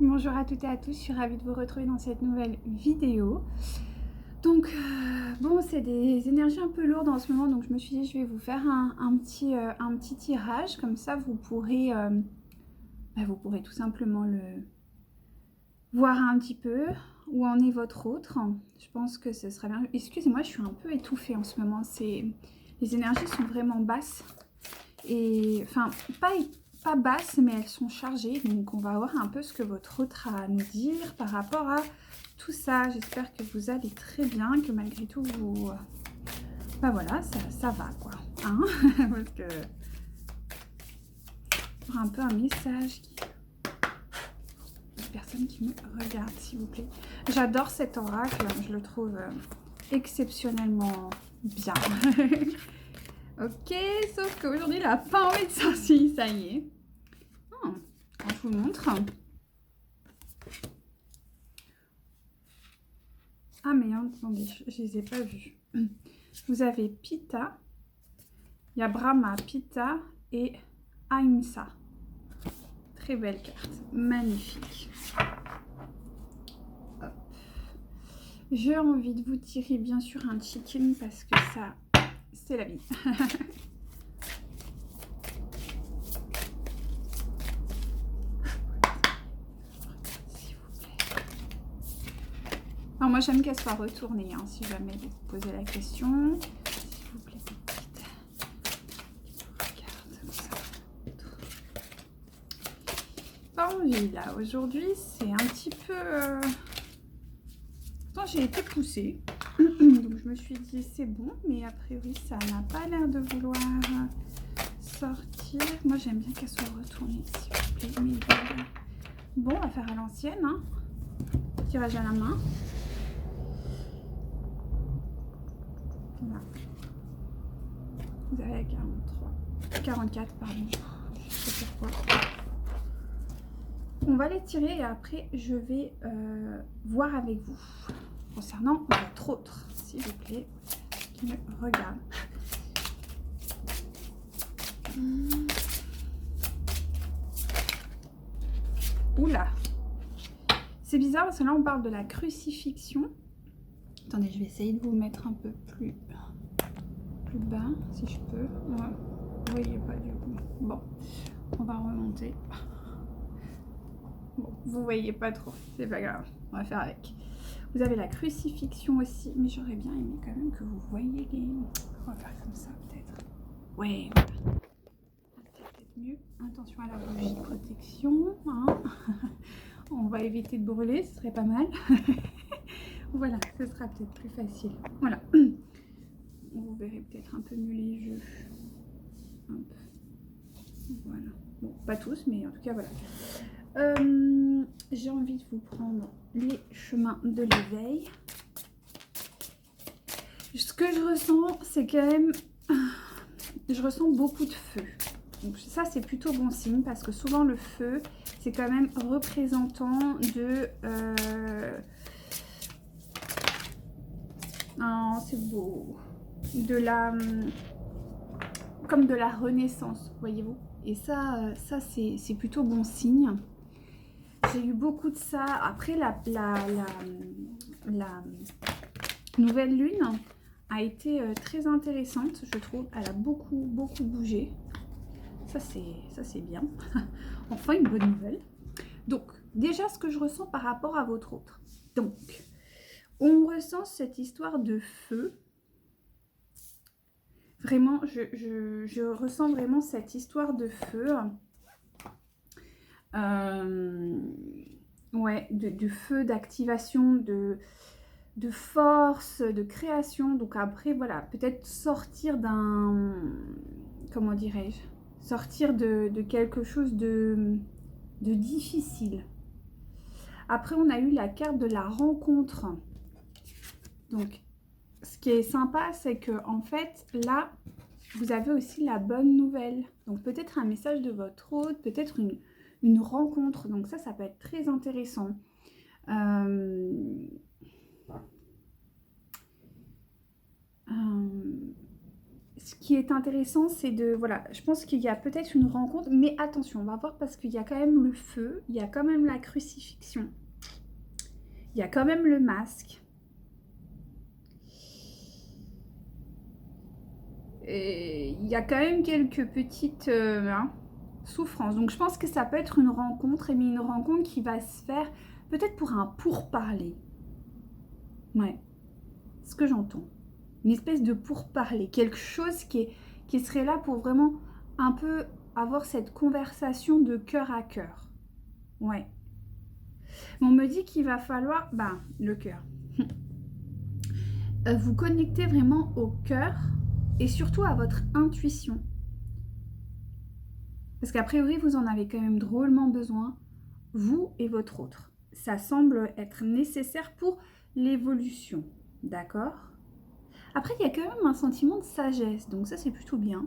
Bonjour à toutes et à tous, je suis ravie de vous retrouver dans cette nouvelle vidéo. Donc, bon, c'est des énergies un peu lourdes en ce moment, donc je me suis dit je vais vous faire un petit tirage, comme ça vous pourrez tout simplement le voir un petit peu où en est votre autre. Je pense que ce serait bien. Excusez-moi, je suis un peu étouffée en ce moment, les énergies sont vraiment basses. Et enfin, pas basses, mais elles sont chargées. Donc, on va voir un peu ce que votre autre a à nous dire par rapport à tout ça. J'espère que vous allez très bien, que malgré tout, vous... Bah voilà, ça va, quoi. Hein. Parce que... Pour un peu un message qui... Personne qui me regarde, s'il vous plaît. J'adore cet oracle. Je le trouve exceptionnellement bien. Ok, sauf qu'aujourd'hui, il n'a pas envie de sortir, ça y est. Oh, je vous montre. Ah, mais attendez, je ne les ai pas vus. Vous avez Pitta, il y a Brahma, Pitta et Ahimsa. Très belle carte, magnifique. Hop. J'ai envie de vous tirer bien sûr un chicken parce que ça, c'est la vie. Alors moi j'aime qu'elle soit retournée, hein, si jamais vous posez la question. S'il vous plaît, petite. Regarde comme ça. Pas envie là. Aujourd'hui c'est un petit peu... Pourtant j'ai été poussée. Donc je me suis dit c'est bon, mais a priori ça n'a pas l'air de vouloir sortir. Moi j'aime bien qu'elle soit retournée, s'il vous plaît. Mais bon, on va faire à l'ancienne, hein. Tirage à la main. Voilà. Vous avez la 43. 44, pardon. Je sais pas pourquoi. On va les tirer et après je vais voir avec vous concernant votre autre, s'il vous plaît, qui me regarde. Oula, c'est bizarre parce que là on parle de la crucifixion. Attendez, je vais essayer de vous mettre un peu plus bas si je peux. Ouais. Vous voyez pas du coup. Bon, on va remonter. Bon, vous voyez pas trop, c'est pas grave, on va faire avec. Vous avez la crucifixion aussi, mais j'aurais bien aimé quand même que vous voyez les... On va faire comme ça peut-être. Ouais, voilà. Peut-être mieux. Attention à la bougie protection. Hein. On va éviter de brûler, ce serait pas mal. Voilà, ce sera peut-être plus facile. Voilà. Vous verrez peut-être un peu mieux les jeux. Hop. Voilà. Bon, pas tous, mais en tout cas, voilà. J'ai envie de vous prendre les chemins de l'éveil. Ce que je ressens, c'est quand même... Je ressens beaucoup de feu. Donc ça, c'est plutôt bon signe parce que souvent, le feu, c'est quand même représentant de... Oh, c'est beau. De la... Comme de la renaissance, voyez-vous. Et ça, c'est plutôt bon signe. J'ai eu beaucoup de ça. Après, la nouvelle lune a été très intéressante, je trouve. Elle a beaucoup bougé. Ça, c'est bien. Enfin, une bonne nouvelle. Donc, déjà, ce que je ressens par rapport à votre autre. Donc, on ressent cette histoire de feu. Vraiment, je ressens vraiment cette histoire de feu. Ouais, de feu, d'activation, de force, de création. Donc après, voilà, peut-être sortir d'un... Comment dirais-je? Sortir de quelque chose de difficile. Après, on a eu la carte de la rencontre. Donc, ce qui est sympa, c'est que en fait, là, vous avez aussi la bonne nouvelle. Donc, peut-être un message de votre hôte, peut-être une rencontre. Donc, ça peut être très intéressant. ce qui est intéressant, c'est de... Voilà, je pense qu'il y a peut-être une rencontre, mais attention, on va voir parce qu'il y a quand même le feu, il y a quand même la crucifixion, il y a quand même le masque. Et il y a quand même quelques petites souffrances. Donc je pense que ça peut être une rencontre, mais une rencontre qui va se faire peut-être pour un pourparler. Ouais, ce que j'entends. Une espèce de pourparler, quelque chose qui serait là pour vraiment un peu avoir cette conversation de cœur à cœur. Ouais. On me dit qu'il va falloir, le cœur. Vous connecter vraiment au cœur et surtout à votre intuition. Parce qu'a priori, vous en avez quand même drôlement besoin, vous et votre autre. Ça semble être nécessaire pour l'évolution, d'accord? Après, il y a quand même un sentiment de sagesse, donc ça, c'est plutôt bien.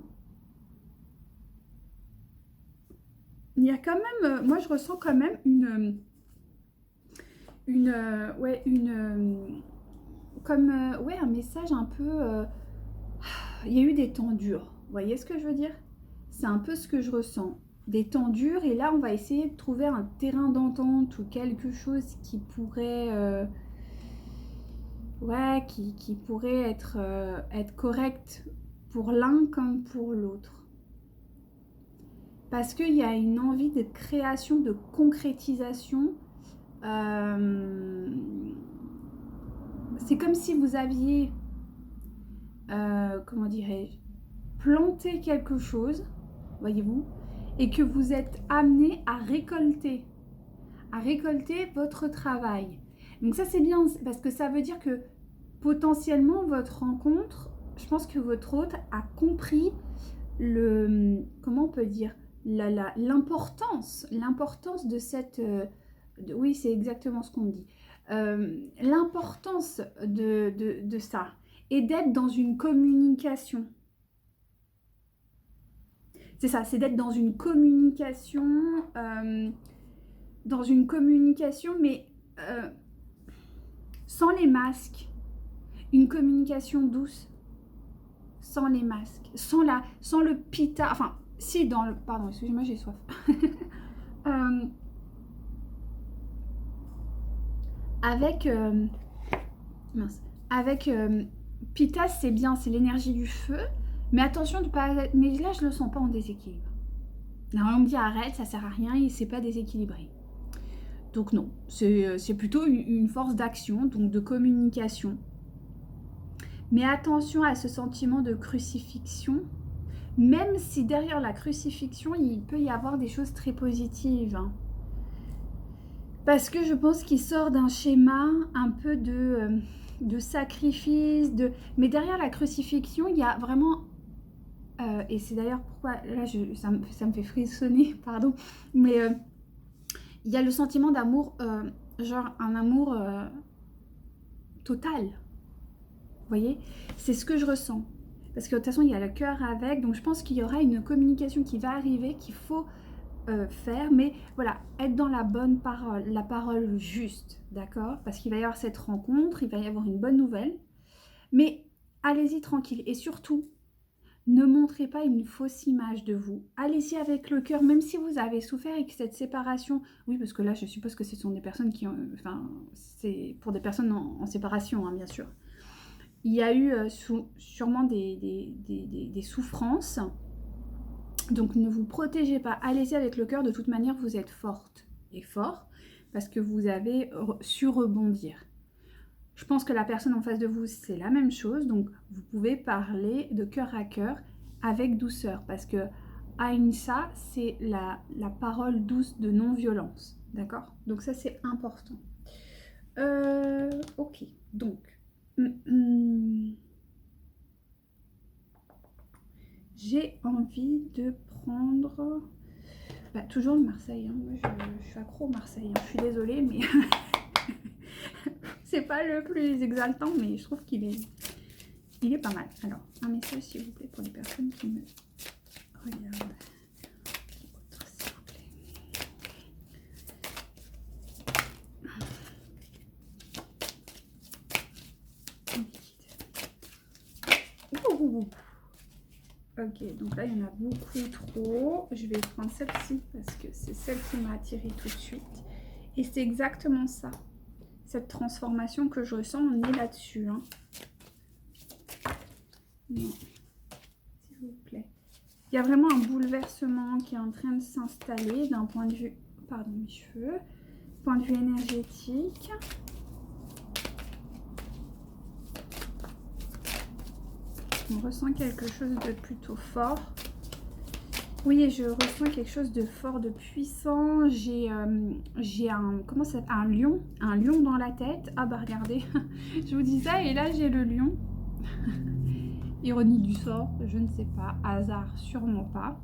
Il y a quand même, moi, je ressens quand même un message un peu... il y a eu des temps durs, vous voyez ce que je veux dire? C'est un peu ce que je ressens. Des temps durs, et là, on va essayer de trouver un terrain d'entente ou quelque chose qui pourrait... qui pourrait être correct pour l'un comme pour l'autre. Parce qu'il y a une envie de création, de concrétisation. C'est comme si vous aviez, comment dirais-je, planté quelque chose, voyez-vous, et que vous êtes amené à récolter votre travail. Donc ça c'est bien, parce que ça veut dire que potentiellement votre rencontre, je pense que votre hôte a compris comment on peut dire, l'importance de cette... oui, c'est exactement ce qu'on me dit. L'importance de ça et d'être dans une communication. C'est ça, c'est d'être dans une communication, mais sans les masques. Une communication douce, sans les masques, sans le pita, enfin, si dans le... Pardon, excusez-moi, j'ai soif. Avec... mince. Avec pita, c'est bien, c'est l'énergie du feu, mais attention de pas... Mais là, je le sens pas en déséquilibre. Là, on me dit arrête, ça sert à rien, et c'est pas déséquilibré. Donc non, c'est plutôt une force d'action, donc de communication. Mais attention à ce sentiment de crucifixion, même si derrière la crucifixion, il peut y avoir des choses très positives. Hein. Parce que je pense qu'il sort d'un schéma un peu de sacrifice, mais derrière la crucifixion, il y a vraiment... et c'est d'ailleurs pourquoi, là, ça me fait frissonner, pardon, mais il y a le sentiment d'amour, genre un amour total. Vous voyez, c'est ce que je ressens. Parce que de toute façon, il y a le cœur avec. Donc, je pense qu'il y aura une communication qui va arriver, qu'il faut faire. Mais voilà, être dans la bonne parole, la parole juste, d'accord? Parce qu'il va y avoir cette rencontre, il va y avoir une bonne nouvelle. Mais allez-y tranquille. Et surtout, ne montrez pas une fausse image de vous. Allez-y avec le cœur, même si vous avez souffert et que cette séparation... Oui, parce que là, je suppose que ce sont des personnes qui ont... Enfin, c'est pour des personnes en séparation, hein, bien sûr. Il y a eu sûrement des souffrances. Donc ne vous protégez pas. Allez-y avec le cœur. De toute manière, vous êtes forte et fort parce que vous avez su rebondir. Je pense que la personne en face de vous, c'est la même chose. Donc vous pouvez parler de cœur à cœur avec douceur. Parce que Ahimsa, c'est la parole douce de non-violence. D'accord? Donc ça, c'est important. Ok. Donc... J'ai envie de prendre toujours le Marseille. Hein. Moi, je suis accro au Marseille. Hein. Je suis désolée, mais c'est pas le plus exaltant, mais je trouve qu'il est pas mal. Alors, un message, s'il vous plaît, pour les personnes qui me regardent. S'il vous plaît. Ok, donc là, il y en a beaucoup trop. Je vais prendre celle-ci parce que c'est celle qui m'a attirée tout de suite. Et c'est exactement ça. Cette transformation que je ressens, on est là-dessus. Hein. Non, s'il vous plaît. Il y a vraiment un bouleversement qui est en train de s'installer d'un point de vue... Pardon, mes cheveux. Point de vue énergétique. On ressent quelque chose de plutôt fort. Oui, je ressens quelque chose de fort, de puissant. J'ai un, comment ça s'appelle, un lion dans la tête. Ah bah regardez, je vous dis ça et là j'ai le lion. Ironie du sort, je ne sais pas, hasard sûrement pas.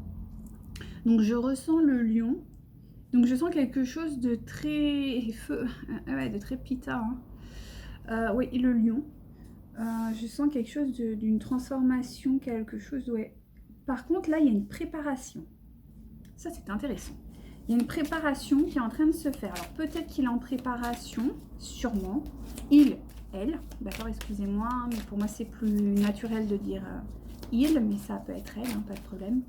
Donc je ressens le lion. Donc je sens quelque chose de très feu, ouais, de très pita. Hein. Oui, le lion. Je sens quelque chose d'une transformation, quelque chose, ouais. Par contre, là, il y a une préparation. Ça, c'est intéressant. Il y a une préparation qui est en train de se faire. Alors, peut-être qu'il est en préparation, sûrement. Il, elle, d'accord, excusez-moi, mais pour moi, c'est plus naturel de dire il, mais ça peut être elle, hein, pas de problème.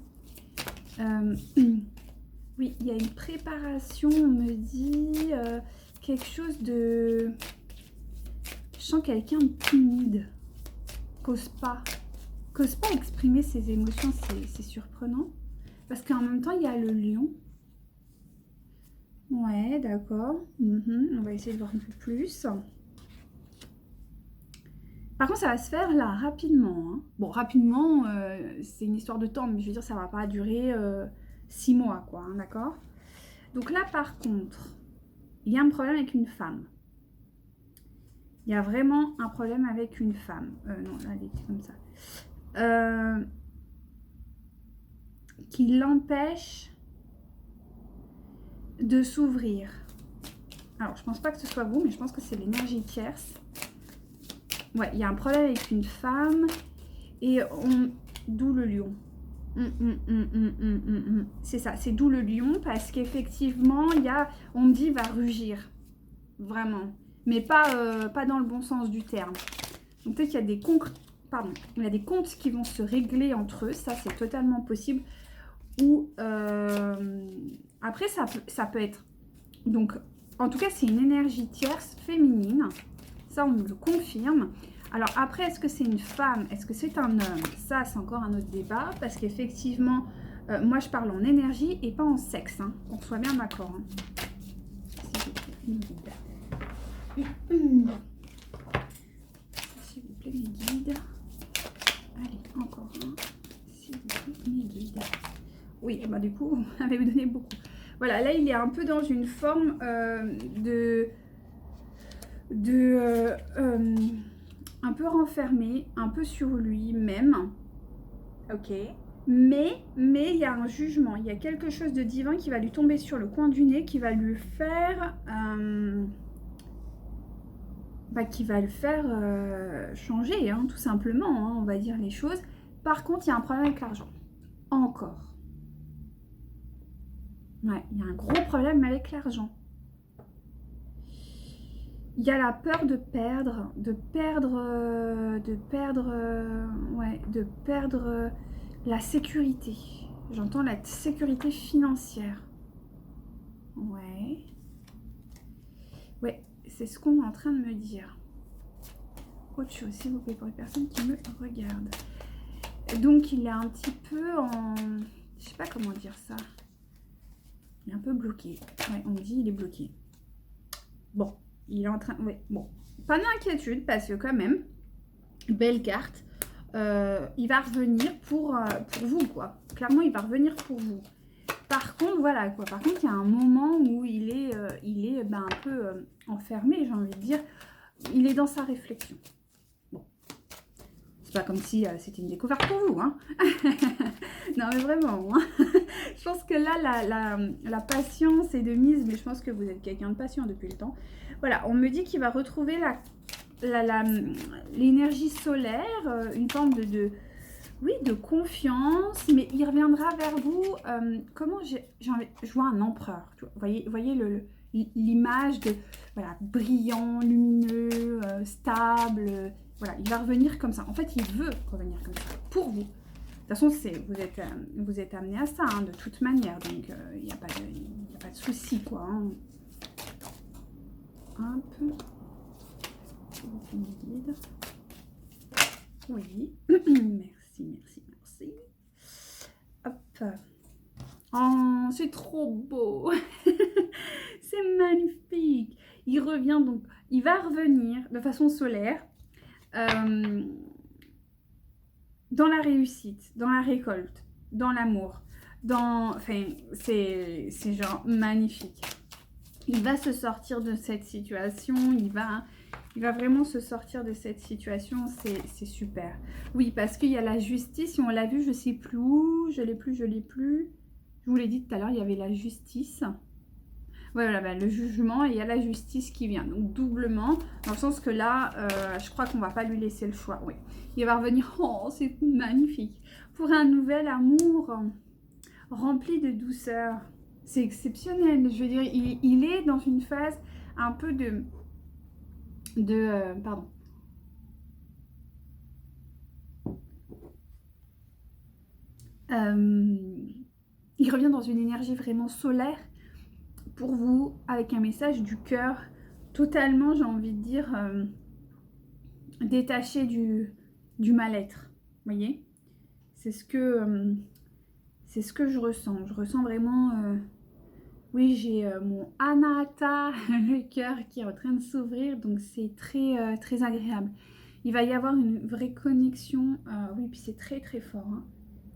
Oui, il y a une préparation, on me dit quelque chose de... Je sens quelqu'un de timide, qu'ose pas exprimer ses émotions, c'est surprenant. Parce qu'en même temps, il y a le lion. Ouais, d'accord. On va essayer de voir un peu plus. Par contre, ça va se faire là, rapidement. Hein. Bon, rapidement, c'est une histoire de temps, mais je veux dire, ça va pas durer 6 mois, quoi, hein, d'accord? Donc là, par contre, il y a un problème avec une femme. Il y a vraiment un problème avec une femme. Non, là, elle était comme ça. Qui l'empêche de s'ouvrir. Alors, je pense pas que ce soit vous, mais je pense que c'est l'énergie tierce. Ouais, il y a un problème avec une femme et d'où le lion. C'est ça, c'est d'où le lion parce qu'effectivement, on me dit, va rugir. Vraiment. Mais pas dans le bon sens du terme. Donc peut-être qu'il y a des il y a des comptes qui vont se régler entre eux, ça c'est totalement possible. Ou après ça peut être. Donc en tout cas c'est une énergie tierce féminine, ça on me le confirme. Alors après est-ce que c'est une femme, est-ce que c'est un homme? Ça c'est encore un autre débat parce qu'effectivement moi je parle en énergie et pas en sexe, hein, qu'on soit bien d'accord. Hein. S'il vous plaît mes guides. Allez, encore un. S'il vous plaît mes guides. Oui, bah du coup, vous m'avez donné beaucoup. Voilà, là il est un peu dans une forme un peu renfermé, un peu sur lui-même. Ok. Mais il y a un jugement, il y a quelque chose de divin qui va lui tomber sur le coin du nez, qui va lui faire... qui va le faire changer, hein, tout simplement, hein, on va dire les choses. Par contre, il y a un problème avec l'argent. Encore. Ouais, il y a un gros problème avec l'argent. Il y a la peur de perdre la sécurité. J'entends la sécurité financière. Ouais. Ouais, c'est ce qu'on est en train de me dire. Autre chose, s'il vous plaît, pour les personnes qui me regardent. Donc, il est un petit peu en... Je sais pas comment dire ça. Il est un peu bloqué. Ouais, on me dit il est bloqué. Bon, il est en train... Ouais, bon. Pas d'inquiétude, parce que quand même, belle carte. Il va revenir pour vous, quoi. Clairement, il va revenir pour vous. Par contre, voilà, quoi. Par contre, il y a un moment où il est un peu enfermé, j'ai envie de dire. Il est dans sa réflexion. Bon. C'est pas comme si c'était une découverte pour vous, hein. Non, mais vraiment, hein. Je pense que là, la patience est de mise, mais je pense que vous êtes quelqu'un de patient depuis le temps. Voilà, on me dit qu'il va retrouver l'énergie solaire, une forme de confiance, mais il reviendra vers vous. Comment je vois un empereur. Tu vois, voyez l'image de brillant, lumineux, stable. Voilà, il va revenir comme ça. En fait, il veut revenir comme ça pour vous. toute façon, vous êtes amené à ça, hein, de toute manière. Donc, il n'y a pas de souci, quoi. Hein. Hop. Guide. Oui. Merci, merci, merci. Hop. Oh, c'est trop beau. C'est magnifique. Il revient donc, il va revenir de façon solaire dans la réussite, dans la récolte, dans l'amour, enfin, c'est genre magnifique. Il va se sortir de cette situation, il va vraiment se sortir de cette situation, c'est super. Oui, parce qu'il y a la justice, on l'a vu, je sais plus où, je l'ai plus. Je vous l'ai dit tout à l'heure, il y avait la justice. Voilà, bah, le jugement et il y a la justice qui vient. Donc doublement, dans le sens que là, je crois qu'on va pas lui laisser le choix. Oui, il va revenir. Oh, c'est magnifique. Pour un nouvel amour rempli de douceur. C'est exceptionnel. Je veux dire, il est dans une phase un peu pardon. Il revient dans une énergie vraiment solaire pour vous, avec un message du cœur, totalement, j'ai envie de dire, détaché du mal-être. Vous voyez, c'est ce que je ressens. Je ressens vraiment, oui, j'ai mon Anahata, le cœur qui est en train de s'ouvrir, donc c'est très, très agréable. Il va y avoir une vraie connexion, oui, puis c'est très très fort.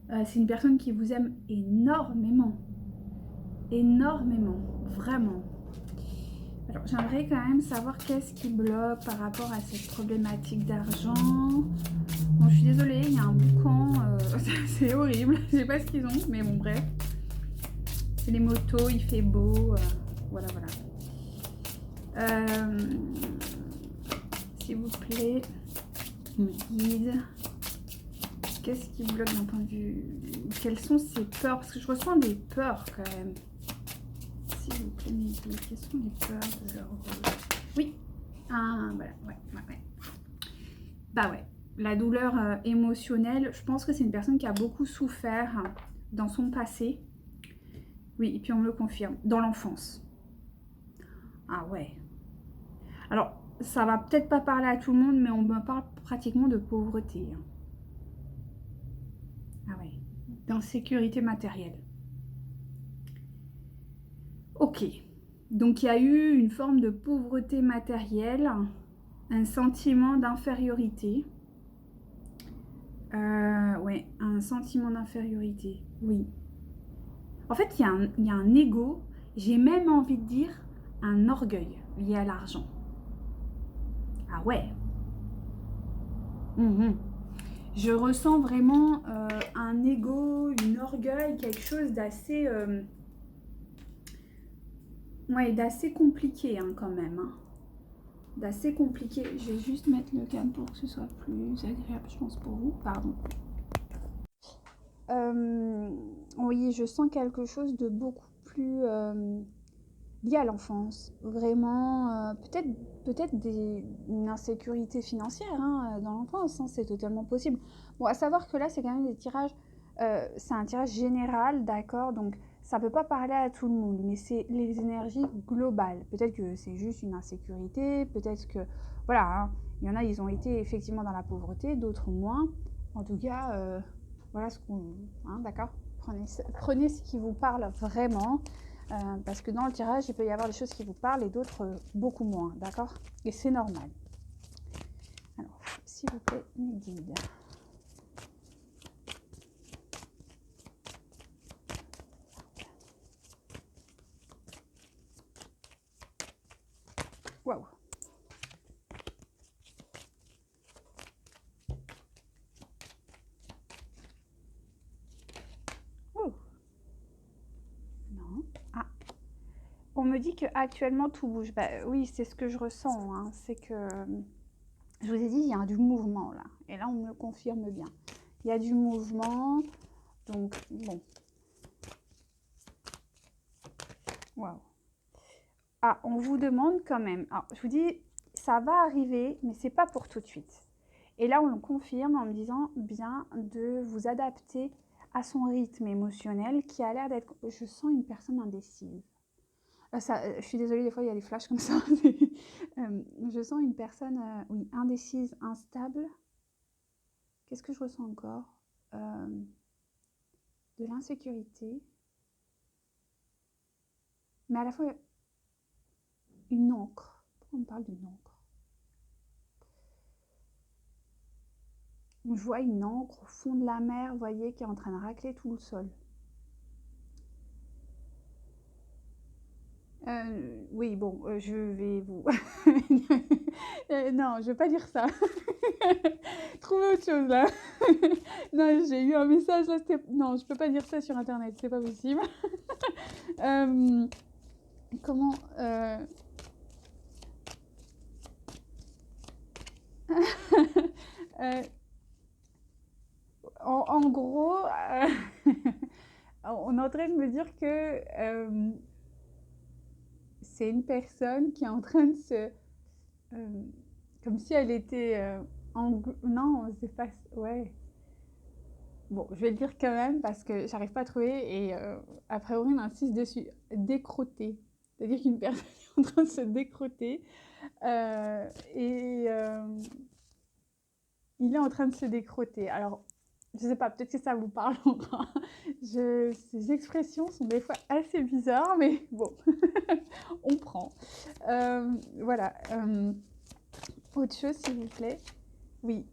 Hein. C'est une personne qui vous aime énormément. Énormément, vraiment. Alors, j'aimerais quand même savoir qu'est-ce qui bloque par rapport à cette problématique d'argent. Bon, je suis désolée, il y a un boucan, c'est horrible. Je sais pas ce qu'ils ont, mais bon, bref. C'est les motos, il fait beau, voilà, voilà. S'il vous plaît, me guide. Qu'est-ce qui bloque d'un point de vue... Quelles sont ces peurs? Parce que je ressens des peurs quand même. S'il vous plaît, me guide. Quelles sont les peurs de leur... Oui. Ah, voilà, ouais. Bah ouais. La douleur émotionnelle, je pense que c'est une personne qui a beaucoup souffert dans son passé. Oui, et puis on me le confirme. Dans l'enfance. Ah ouais. Alors, ça va peut-être pas parler à tout le monde, mais on me parle pratiquement de pauvreté. Ah ouais. D'insécurité matérielle. Ok. Donc il y a eu une forme de pauvreté matérielle, un sentiment d'infériorité. Ouais, un sentiment d'infériorité, oui. En fait, il y a un ego, j'ai même envie de dire un orgueil lié à l'argent. Ah ouais. Je ressens vraiment un ego, une orgueil, quelque chose d'assez ouais, d'assez compliqué hein, quand même. Hein. D'assez compliqué. Je vais juste mettre le câble pour que ce soit plus agréable, je pense, pour vous. Pardon. Oui, je sens quelque chose de beaucoup plus lié à l'enfance. Vraiment, peut-être une insécurité financière hein, dans l'enfance, hein, c'est totalement possible. Bon, à savoir que là, c'est quand même des tirages, c'est un tirage général, d'accord, donc ça ne peut pas parler à tout le monde, mais c'est les énergies globales. Peut-être que c'est juste une insécurité, peut-être que, voilà, hein, il y en a, ils ont été effectivement dans la pauvreté, d'autres moins. En tout cas, voilà ce qu'on... Hein, d'accord, prenez ce qui vous parle vraiment. Parce que dans le tirage, il peut y avoir des choses qui vous parlent et d'autres beaucoup moins, d'accord? Et c'est normal. Alors, s'il vous plaît, mes guides. Waouh! Oh! Non. Ah! On me dit qu'actuellement tout bouge. Bah, oui, c'est ce que je ressens. Hein. C'est que, je vous ai dit, il y a du mouvement là. Et là, on me le confirme bien. Il y a du mouvement. Donc, bon. Waouh! Ah, on vous demande quand même. Alors, je vous dis, ça va arriver, mais c'est pas pour tout de suite. Et là, on le confirme en me disant bien de vous adapter à son rythme émotionnel qui a l'air d'être... Je sens une personne indécise. Je suis désolée, des fois, il y a des flashs comme ça. Je sens une personne, oui, indécise, instable. Qu'est-ce que je ressens encore? De l'insécurité. Mais à la fois, une encre. Pourquoi on me parle d'une encre? Je vois une encre au fond de la mer, vous voyez, qui est en train de racler tout le sol. Oui, bon, je vais vous... non, je vais pas dire ça. Trouvez autre chose, là. Non, j'ai eu un message, là, c'était... Non, je peux pas dire ça sur Internet, c'est pas possible. Comment... en gros, on est en train de me dire que c'est une personne qui est en train de se... comme si elle était... non, c'est pas... Ouais. Bon, je vais le dire quand même parce que j'arrive pas à trouver et après Aurine insiste dessus. Décrotter. C'est-à-dire qu'une personne est en train de se décrotter et il est en train de se décrotter. Alors, je sais pas, peut-être que ça vous parle encore. Ces expressions sont des fois assez bizarres, mais bon, on prend. Voilà. Autre chose, s'il vous plaît. Oui.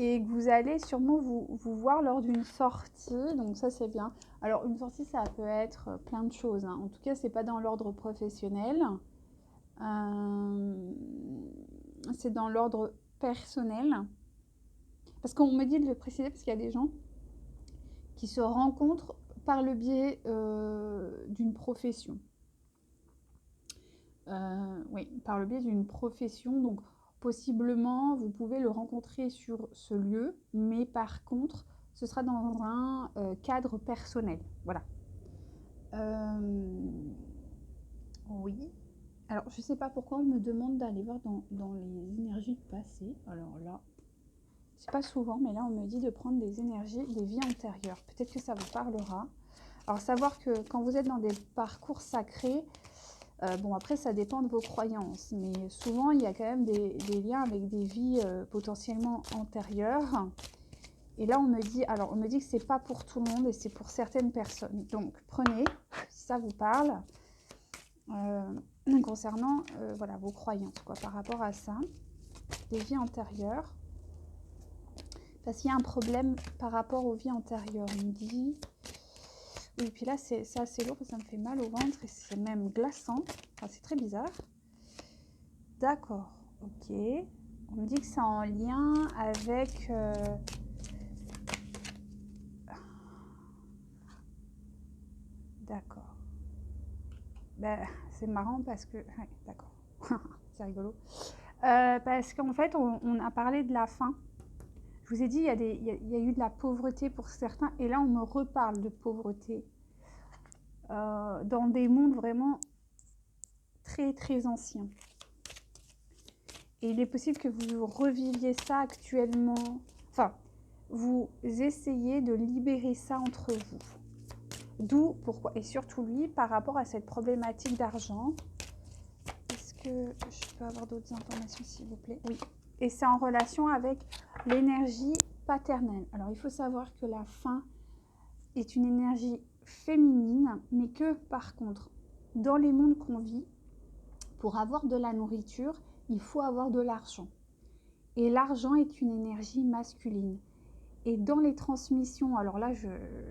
Et que vous allez sûrement vous voir lors d'une sortie, donc ça c'est bien. Alors une sortie ça peut être plein de choses, hein. En tout cas c'est pas dans l'ordre professionnel, c'est dans l'ordre personnel. Parce qu'on me dit de le préciser parce qu'il y a des gens qui se rencontrent par le biais d'une profession. Oui, par le biais d'une profession, donc possiblement, vous pouvez le rencontrer sur ce lieu, mais par contre, ce sera dans un cadre personnel. Voilà. Oui. Alors, je ne sais pas pourquoi on me demande d'aller voir dans les énergies du passé. Alors là, c'est pas souvent, mais là, on me dit de prendre des énergies des vies antérieures. Peut-être que ça vous parlera. Alors, savoir que quand vous êtes dans des parcours sacrés, bon, après, ça dépend de vos croyances, mais souvent, il y a quand même des liens avec des vies potentiellement antérieures. Et là, on me dit que c'est pas pour tout le monde et c'est pour certaines personnes. Donc, prenez, si ça vous parle, concernant voilà, vos croyances, quoi, par rapport à ça, des vies antérieures. Parce qu'il y a un problème par rapport aux vies antérieures. On me dit... Oui, puis là, c'est assez lourd, ça me fait mal au ventre et c'est même glaçant. Enfin, c'est très bizarre. D'accord, ok. On me dit que c'est en lien avec... D'accord. Ben, c'est marrant parce que... Ouais, d'accord. C'est rigolo. Parce qu'en fait, on a parlé de la faim. Je vous ai dit, il y a eu de la pauvreté pour certains. Et là, on me reparle de pauvreté. Dans des mondes vraiment très, très anciens. Et il est possible que vous reviviez ça actuellement. Enfin, vous essayez de libérer ça entre vous. D'où, pourquoi, et surtout lui, par rapport à cette problématique d'argent. Est-ce que je peux avoir d'autres informations, s'il vous plaît? Oui. Et c'est en relation avec l'énergie paternelle. Alors, il faut savoir que la faim est une énergie féminine, mais que, par contre, dans les mondes qu'on vit, pour avoir de la nourriture, il faut avoir de l'argent. Et l'argent est une énergie masculine. Et dans les transmissions, alors là,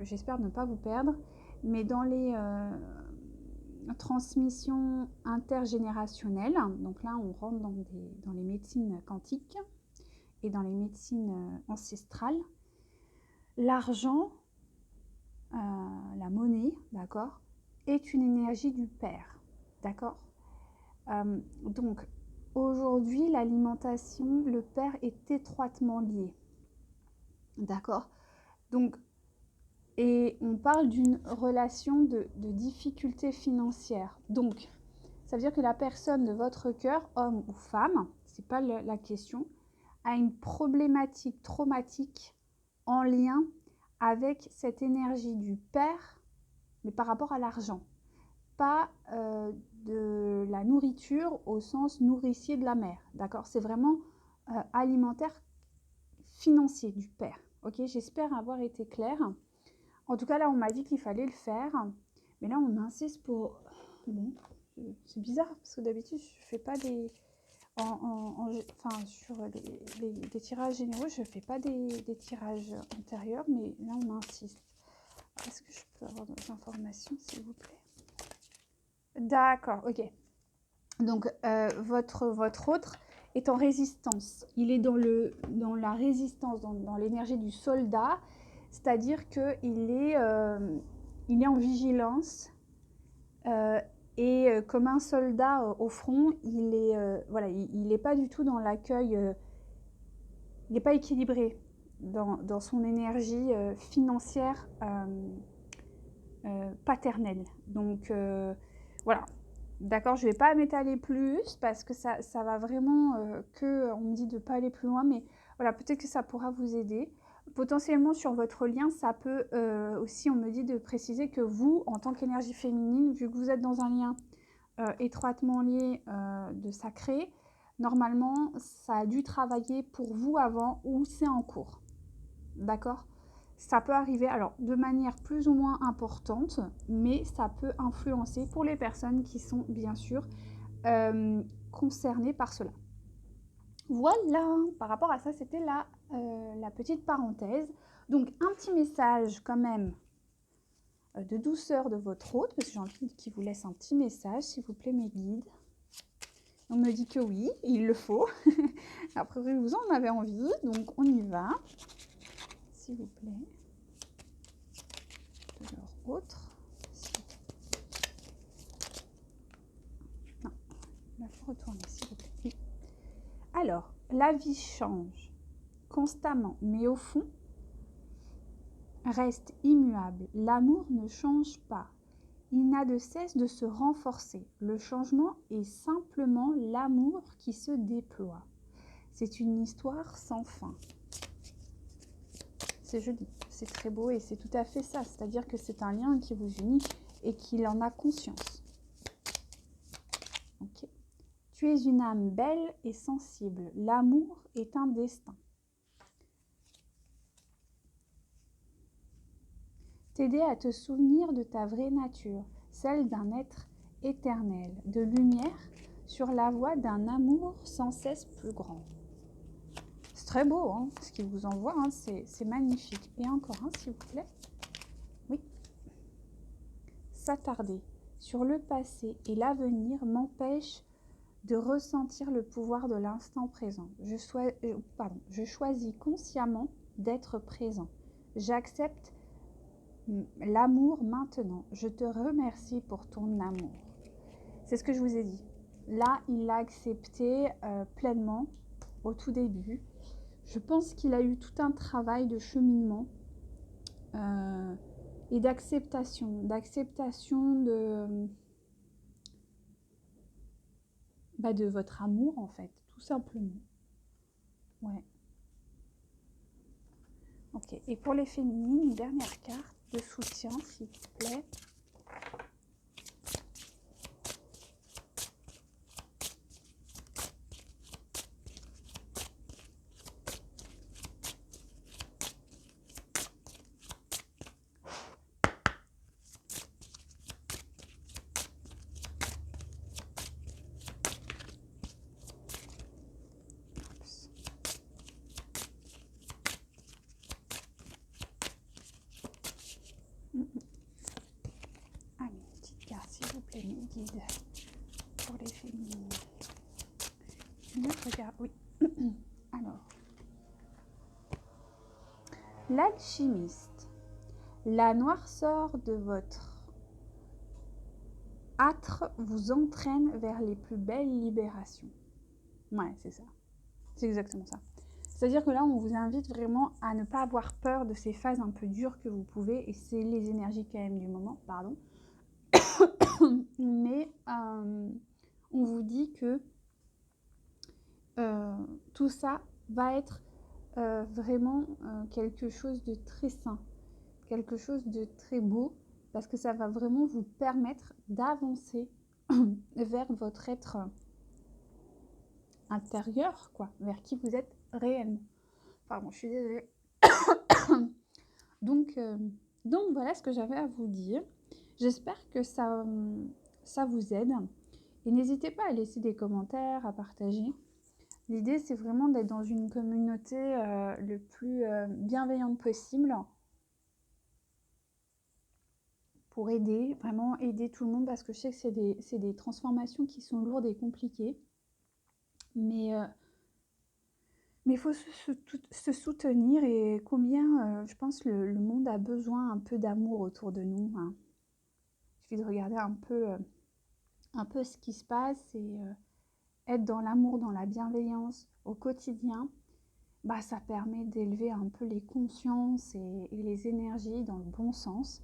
j'espère ne pas vous perdre, mais dans les transmissions intergénérationnelles, donc là, on rentre dans les médecines quantiques et dans les médecines ancestrales, l'argent, la monnaie, d'accord, est une énergie du père, d'accord. Donc, aujourd'hui, l'alimentation, le père est étroitement lié. D'accord? Donc, et on parle d'une relation de difficulté financière. Donc, ça veut dire que la personne de votre cœur, homme ou femme, c'est pas la question, à une problématique traumatique en lien avec cette énergie du père, mais par rapport à l'argent. Pas de la nourriture au sens nourricier de la mère, d'accord? C'est vraiment alimentaire, financier du père, ok? J'espère avoir été claire. En tout cas, là, on m'a dit qu'il fallait le faire, mais là, on insiste pour... Bon, c'est bizarre, parce que d'habitude, je fais pas des... Enfin, sur des tirages généraux, je fais pas des tirages antérieurs, mais là, on insiste. Est-ce que je peux avoir des informations, s'il vous plaît? D'accord, ok. Donc, votre autre est en résistance. Il est dans la résistance, dans l'énergie du soldat, c'est-à-dire qu'il est, il est en vigilance et comme un soldat au front, il est, voilà, il n'est pas du tout dans l'accueil, il n'est pas équilibré dans son énergie financière paternelle. Donc, voilà. D'accord, je ne vais pas m'étaler plus parce que ça va vraiment on me dit de ne pas aller plus loin, mais voilà, peut-être que ça pourra vous aider. Potentiellement sur votre lien, ça peut aussi, on me dit de préciser que vous, en tant qu'énergie féminine, vu que vous êtes dans un lien étroitement lié de sacré, normalement, ça a dû travailler pour vous avant ou c'est en cours. D'accord ? Ça peut arriver, alors de manière plus ou moins importante, mais ça peut influencer pour les personnes qui sont bien sûr concernées par cela. Voilà, par rapport à ça, c'était la petite parenthèse. Donc un petit message quand même de douceur de votre hôte, parce que j'ai envie qu'il vous laisse un petit message, s'il vous plaît mes guides. On me dit que oui, il le faut. Après, vous en avez envie, donc on y va. S'il vous plaît. De leur autre. Non, il faut retourner, s'il vous plaît. Oui. Alors, la vie change constamment, mais au fond, reste immuable. L'amour ne change pas. Il n'a de cesse de se renforcer. Le changement est simplement l'amour qui se déploie. C'est une histoire sans fin. C'est joli, c'est très beau et c'est tout à fait ça. C'est-à-dire que c'est un lien qui vous unit et qu'il en a conscience. Okay. Tu es une âme belle et sensible. L'amour est un destin. T'aider à te souvenir de ta vraie nature, celle d'un être éternel, de lumière sur la voie d'un amour sans cesse plus grand. C'est très beau, hein, ce qu'il vous envoie, hein, c'est magnifique. Et encore un, s'il vous plaît. Oui. S'attarder sur le passé et l'avenir m'empêche de ressentir le pouvoir de l'instant présent. Je choisis consciemment d'être présent. J'accepte l'amour maintenant. Je te remercie pour ton amour. C'est ce que je vous ai dit. Là, il l'a accepté pleinement au tout début. Je pense qu'il a eu tout un travail de cheminement et d'acceptation de votre amour, en fait, tout simplement. Ouais. Ok, et pour les féminines, une dernière carte de soutien, s'il vous plaît. Allez, une petite carte, s'il vous plaît, mes guides, pour les féminines. Une autre carte, oui. Alors, l'alchimiste. La noirceur de votre âtre vous entraîne vers les plus belles libérations. Ouais, c'est ça. C'est exactement ça. C'est-à-dire que là, on vous invite vraiment à ne pas avoir peur de ces phases un peu dures que vous pouvez, et c'est les énergies quand même du moment, pardon. Mais on vous dit que tout ça va être vraiment quelque chose de très sain, quelque chose de très beau, parce que ça va vraiment vous permettre d'avancer vers votre être intérieur, quoi, vers qui vous êtes réellement. Pardon, je suis désolée. Donc, euh, donc voilà ce que j'avais à vous dire. J'espère que ça vous aide. Et n'hésitez pas à laisser des commentaires, à partager. L'idée, c'est vraiment d'être dans une communauté le plus bienveillante possible pour aider, vraiment aider tout le monde, parce que je sais que c'est des transformations qui sont lourdes et compliquées. Mais il faut se soutenir, et combien, je pense, le monde a besoin un peu d'amour autour de nous, hein. Il suffit de regarder un peu ce qui se passe et être dans l'amour, dans la bienveillance au quotidien. Bah, ça permet d'élever un peu les consciences et les énergies dans le bon sens,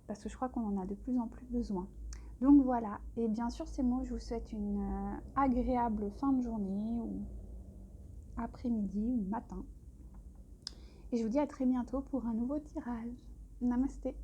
parce que je crois qu'on en a de plus en plus besoin. Donc voilà, et bien sûr c'est moi, je vous souhaite une agréable fin de journée, ou après-midi, ou matin. Et je vous dis à très bientôt pour un nouveau tirage. Namasté.